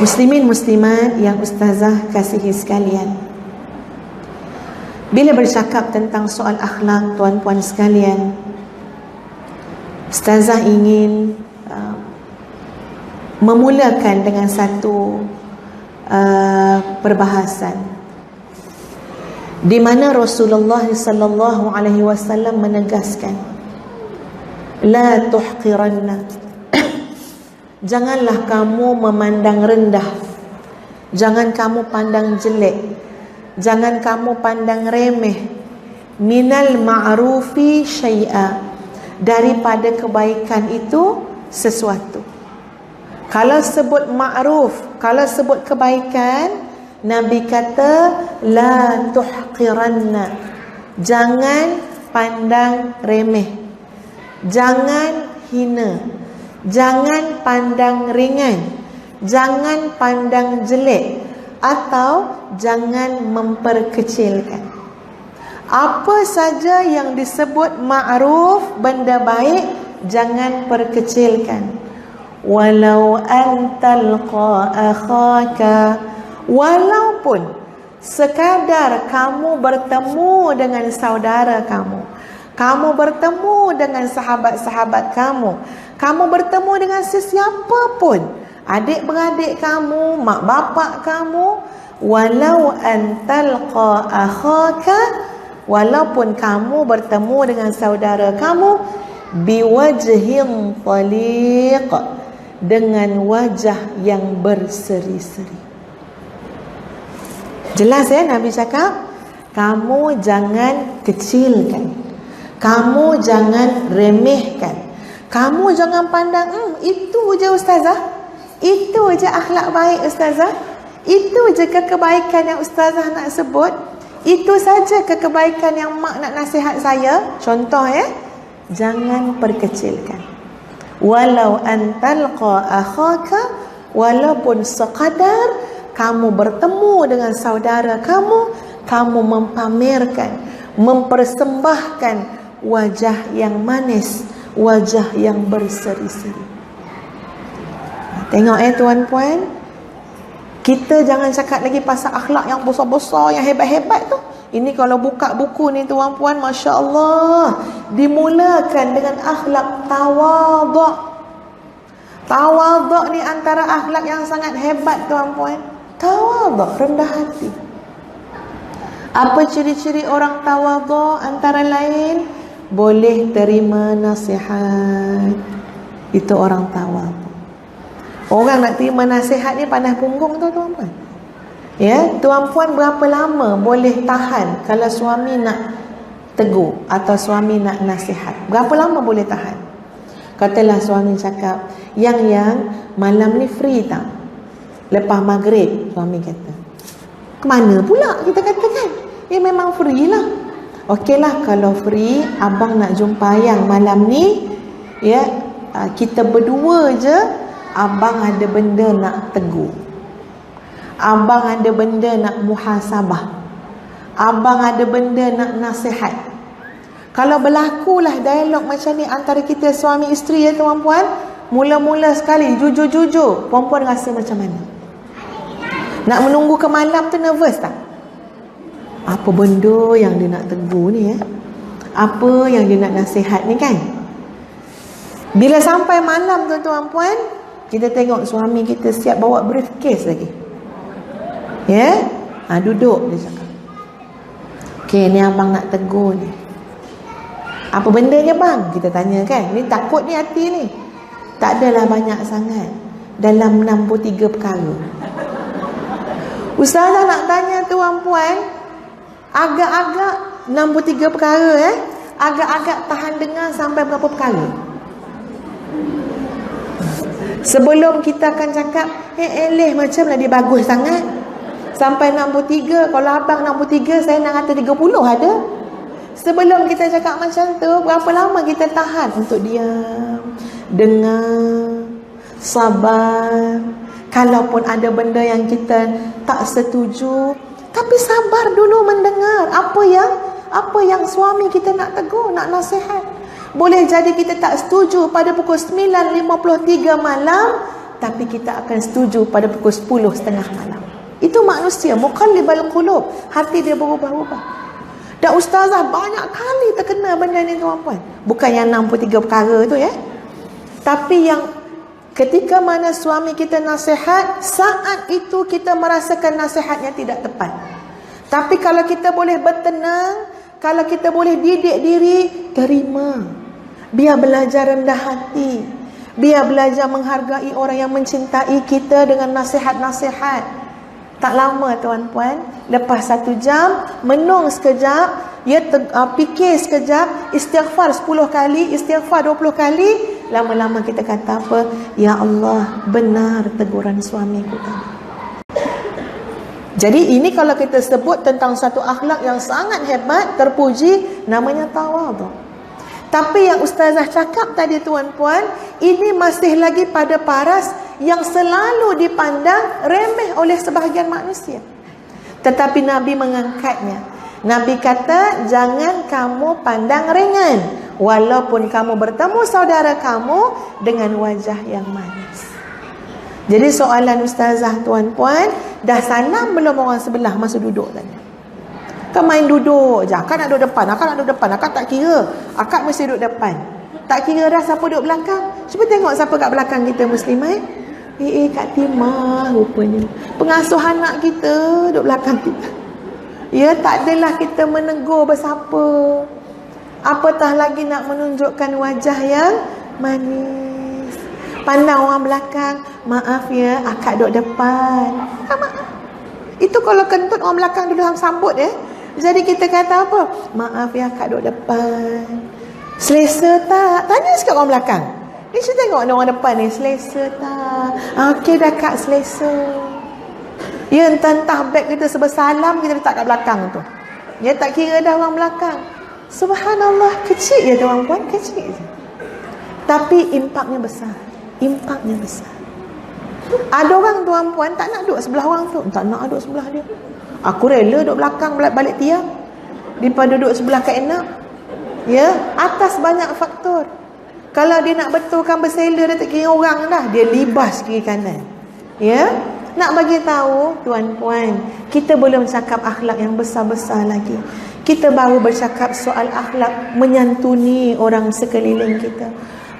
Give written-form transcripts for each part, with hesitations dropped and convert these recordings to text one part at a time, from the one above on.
Muslimin muslimat yang ustazah kasihi sekalian, bila bercakap tentang soal akhlak, tuan-puan sekalian, ustazah ingin memulakan dengan satu perbahasan di mana Rasulullah sallallahu alaihi wasallam menegaskan, la tuhqiranna, janganlah kamu memandang rendah, jangan kamu pandang jelek, jangan kamu pandang remeh, minal ma'rufi syai'a, daripada kebaikan itu sesuatu. Kalau sebut ma'ruf, kalau sebut kebaikan, Nabi kata la tuhqiranna, jangan pandang remeh, jangan hina, jangan pandang ringan, jangan pandang jelek, atau jangan memperkecilkan. Apa saja yang disebut ma'ruf, benda baik, jangan perkecilkan. Walau antalqa akhaka, walaupun sekadar kamu bertemu dengan saudara kamu, kamu bertemu dengan sahabat-sahabat kamu, kamu bertemu dengan sesiapa pun, adik-beradik kamu, mak bapak kamu, walau antalqa akhaka, walaupun kamu bertemu dengan saudara kamu, biwajhin taliq, dengan wajah yang berseri-seri. Jelas ya, Nabi cakap kamu jangan kecilkan, kamu jangan remehkan, kamu jangan pandang itu je ustazah, itu je akhlak baik ustazah, itu je kebaikan yang ustazah nak sebut, itu saja kebaikan yang mak nak nasihat saya. Contoh ya, jangan perkecilkan. Walau antalqa akhaka, walaupun sekadar kamu bertemu dengan saudara kamu, kamu mempamerkan, mempersembahkan wajah yang manis, wajah yang berseri-seri. Tengok tuan-puan, kita jangan cakap lagi pasal akhlak yang besar-besar, yang hebat-hebat tu. Ini kalau buka buku ni tuan-puan, Masya Allah, dimulakan dengan akhlak tawaduk. Tawaduk ni antara akhlak yang sangat hebat tuan-puan. Tawaduk, rendah hati. Apa ciri-ciri orang tawaduk? Antara lain, boleh terima nasihat. Itu orang tawaduk. Orang nak terima nasihat ni panas punggung tu tuan-puan. Ya, tuan-puan berapa lama boleh tahan kalau suami nak tegur atau suami nak nasihat? Berapa lama boleh tahan? Katalah suami cakap, yang malam ni free tak? Lepas maghrib, suami kata. Kemana pula kita katakan? Ya memang free lah. Okeylah kalau free, abang nak jumpa yang malam ni, ya, kita berdua je, abang ada benda nak tegur. Abang ada benda nak muhasabah, abang ada benda nak nasihat. Kalau berlakulah dialog macam ni antara kita suami isteri ya tuan-puan, mula-mula sekali jujur-jujur, perempuan rasa macam mana? Nak menunggu ke malam tu nervous tak? Apa benda yang dia nak tegur ni ya? Apa yang dia nak nasihat ni kan? Bila sampai malam tu tuan-puan, kita tengok suami kita siap bawa briefcase lagi. Ya, duduk dia cakap. Okey, ni abang nak tegur ni. Apa bendanya bang? Kita tanya kan. Ni takut ni hati ni. Tak adalah banyak sangat. Dalam 63 perkara. Ustazah nak tanya tuan-puan, agak-agak 63 perkara agak-agak tahan dengar sampai berapa perkara? Sebelum kita akan cakap, macamlah dia bagus sangat. Sampai 63, kalau abang 63, saya nak kata 30 ada. Sebelum kita cakap macam tu, berapa lama kita tahan untuk diam, dengar, sabar. Kalaupun ada benda yang kita tak setuju, tapi sabar dulu mendengar apa yang suami kita nak tegur, nak nasihat. Boleh jadi kita tak setuju pada pukul 9.53 malam, tapi kita akan setuju pada pukul 10:30 malam. Itu manusia, muqallibal qulub, hati dia berubah-ubah. Dan ustazah banyak kali terkena benda ni tuan-puan. Bukan yang 63 perkara tu ya. Tapi yang ketika mana suami kita nasihat, saat itu kita merasakan nasihatnya tidak tepat. Tapi kalau kita boleh bertenang, kalau kita boleh didik diri, terima. Biar belajar rendah hati. Biar belajar menghargai orang yang mencintai kita dengan nasihat-nasihat. Tak lama tuan-puan, lepas 1 jam, menung sekejap, fikir sekejap, istighfar 10 kali, istighfar 20 kali, lama-lama kita kata apa? Ya Allah, benar teguran suamiku tadi. Jadi ini kalau kita sebut tentang satu akhlak yang sangat hebat, terpuji, namanya tawadhu. Tapi yang ustazah cakap tadi tuan-puan, ini masih lagi pada paras yang selalu dipandang remeh oleh sebahagian manusia. Tetapi Nabi mengangkatnya. Nabi kata, jangan kamu pandang ringan, walaupun kamu bertemu saudara kamu dengan wajah yang manis. Jadi soalan ustazah tuan-puan, dah salam belum orang sebelah masa duduk tadi? Kan main duduk je. Akak nak duduk depan, akak nak duduk depan, akak tak kira. Akak mesti duduk depan. Tak kira dah siapa duduk belakang. Cuba tengok siapa kat belakang kita muslimat. Kak Timah rupanya. Pengasuh anak kita duduk belakang kita. Ya, tak adalah kita menegur bersapa. Apatah lagi nak menunjukkan wajah yang manis. Pandang orang belakang, maaf ya, akak duduk depan. Maaf. Itu kalau kentut orang belakang duduk sambut ya. Jadi kita kata apa? Maaf ya, akak duduk depan. Selesa tak? Tanya sikit orang belakang. Ni saya tengok orang depan ni, selesa tak? Okey dah kak, selesa. Ya, entah beg kita sebersalam, kita letak kat belakang tu. Ya, tak kira dah orang belakang. Subhanallah, kecil je tuan-puan, kecil je. Tapi impaknya besar. Impaknya besar. Ada orang tuan-puan tak nak duduk sebelah orang tu. Tak nak duduk sebelah dia. Aku rela duduk belakang balik tiang daripada duduk sebelah Kak Enak. Ya, atas banyak faktor. Kalau dia nak betulkan bersela, dia tak kira orang dah, dia libas kiri kanan. Ya, nak bagi tahu tuan-puan, kita belum cakap akhlak yang besar-besar lagi. Kita baru bercakap soal akhlak menyantuni orang sekeliling kita,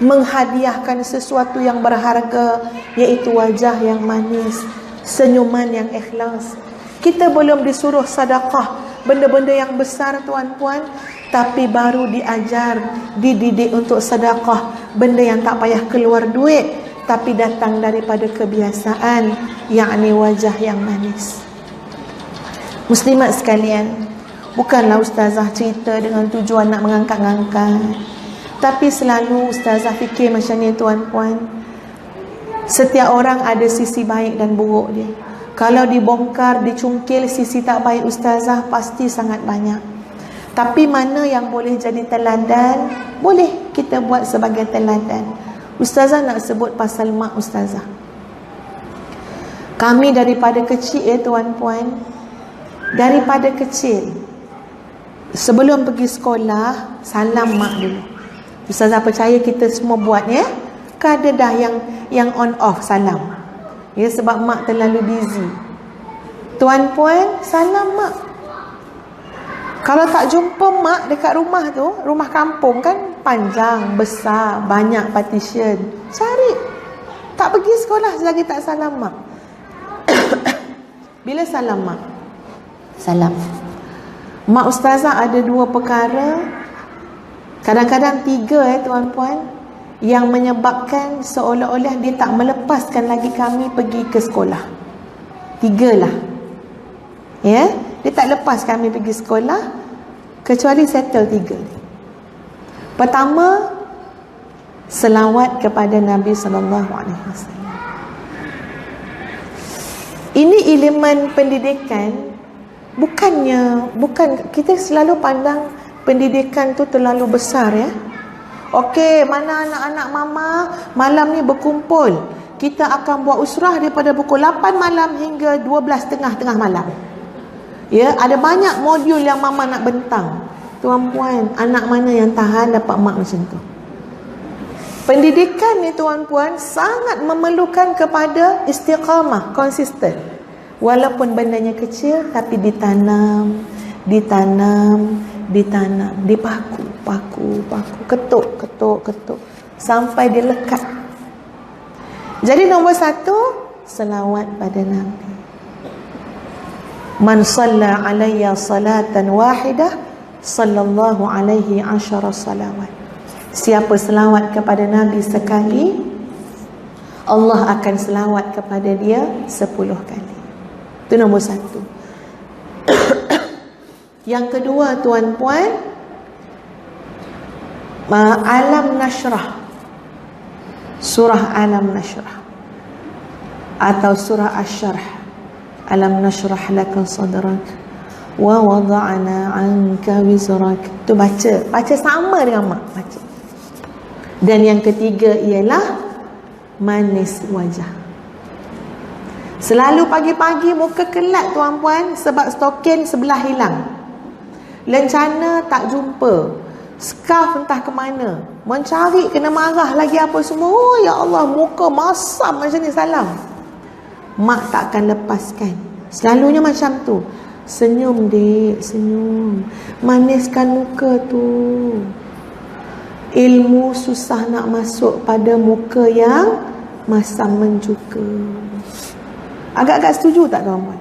menghadiahkan sesuatu yang berharga, iaitu wajah yang manis, senyuman yang ikhlas. Kita belum disuruh sedekah, benda-benda yang besar tuan-puan, tapi baru diajar, dididik untuk sedekah, benda yang tak payah keluar duit, tapi datang daripada kebiasaan, yakni wajah yang manis. Muslimat sekalian, bukanlah ustazah cerita dengan tujuan nak mengangkat-ngangkat, tapi selalu ustazah fikir macam ni tuan-puan. Setiap orang ada sisi baik dan buruk dia. Kalau dibongkar, dicungkil sisi tak baik ustazah, pasti sangat banyak. Tapi mana yang boleh jadi teladan, boleh kita buat sebagai teladan. Ustazah nak sebut pasal mak ustazah. Kami daripada kecil tuan-puan, daripada kecil, sebelum pergi sekolah, salam mak dulu. Ustazah percaya kita semua buat ya. Kan ada dah yang on off salam. Ya, sebab mak terlalu busy. Tuan-puan, salam mak. Kalau tak jumpa mak dekat rumah tu, rumah kampung kan panjang, besar, banyak partition. Cari. Tak pergi sekolah selagi tak salam mak. Bila salam mak? Salam. Mak ustazah ada 2 perkara, kadang-kadang 3 tuan-puan, yang menyebabkan seolah-olah dia tak melepaskan lagi kami pergi ke sekolah. 3 lah. Ya, dia tak lepas kami pergi sekolah kecuali settle 3. Pertama, selawat kepada Nabi SAW. Ini elemen pendidikan. Bukan kita selalu pandang pendidikan tu terlalu besar ya. Okey, mana anak-anak mama malam ni berkumpul. Kita akan buat usrah daripada pukul 8 malam hingga 12.30 tengah malam. Ya, ada banyak modul yang mama nak bentang. Tuan-puan, anak mana yang tahan dapat mak macam tu? Pendidikan ni tuan-puan sangat memerlukan kepada istiqamah, konsisten. Walaupun bendanya kecil tapi ditanam, dipaku, ketuk sampai dia lekat. Jadi nombor 1, selawat pada Nabi. Man shalla alayya salatan wahidah sallallahu alaihi 10 salawat. Siapa selawat kepada Nabi sekali, Allah akan selawat kepada dia 10 kali. Itu nombor 1. Yang kedua tuan-puan, Alam Nashrah. Surah Alam Nashrah atau surah Asy-Syarh. Alam nashrah laka sadrak wa wada'na 'anka wizrak. Tu baca sama dengan mak baca. Dan yang ketiga ialah manis wajah. Selalu pagi-pagi muka kelat tuan-puan sebab stokin sebelah hilang. Lencana tak jumpa. Scarf entah ke mana. Mencari kena marah lagi apa semua. Oh ya Allah, muka masam macam ni salam. Mak tak akan lepaskan. Selalunya macam tu. Senyum dek, senyum. Maniskan muka tu. Ilmu susah nak masuk pada muka yang masam mencuka. Agak-agak setuju tak tuan-tuan?